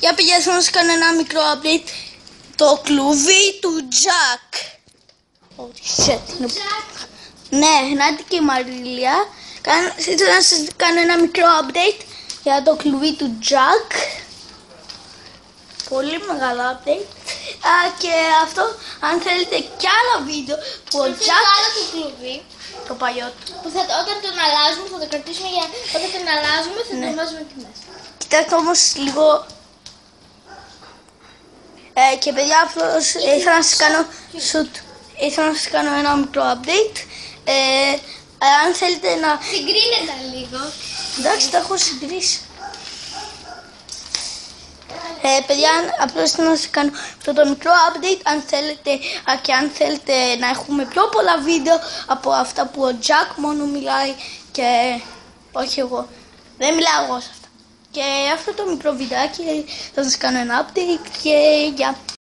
Για παιδιά, θέλω να σας κάνω ένα μικρό update. Το κλουβί του Jack. Ναι, Νάτι και η Μαρίλια. Ήθελα να σας κάνω ένα μικρό update για το κλουβί του Jack. Πολύ μεγάλο update. Και αυτό, αν θέλετε κι άλλα βίντεο που ο Jack... άλλο το κλουβί. Το παλιό του. Που όταν τον αλλάζουμε θα το κρατήσουμε για... Όταν τον αλλάζουμε θα τον βάζουμε εκεί μέσα. Κοιτάξτε όμως λίγο... και παιδιά, απλώς ήθελα να σας κάνω ήθελα να σας κάνω ένα μικρό update. Αν θέλετε να... Συγκρίνεται λίγο. Εντάξει, τα έχω συγκρίσει. Παιδιά, απλώς ήθελα να σας κάνω αυτό το μικρό update. Αν θέλετε να έχουμε πιο πολλά βίντεο από αυτά που ο Jack μόνο μιλάει και όχι εγώ. Δεν μιλάω εγώ σε αυτά. Και αυτό το μικρό βιντεάκι θα σας κάνω ένα update και γεια.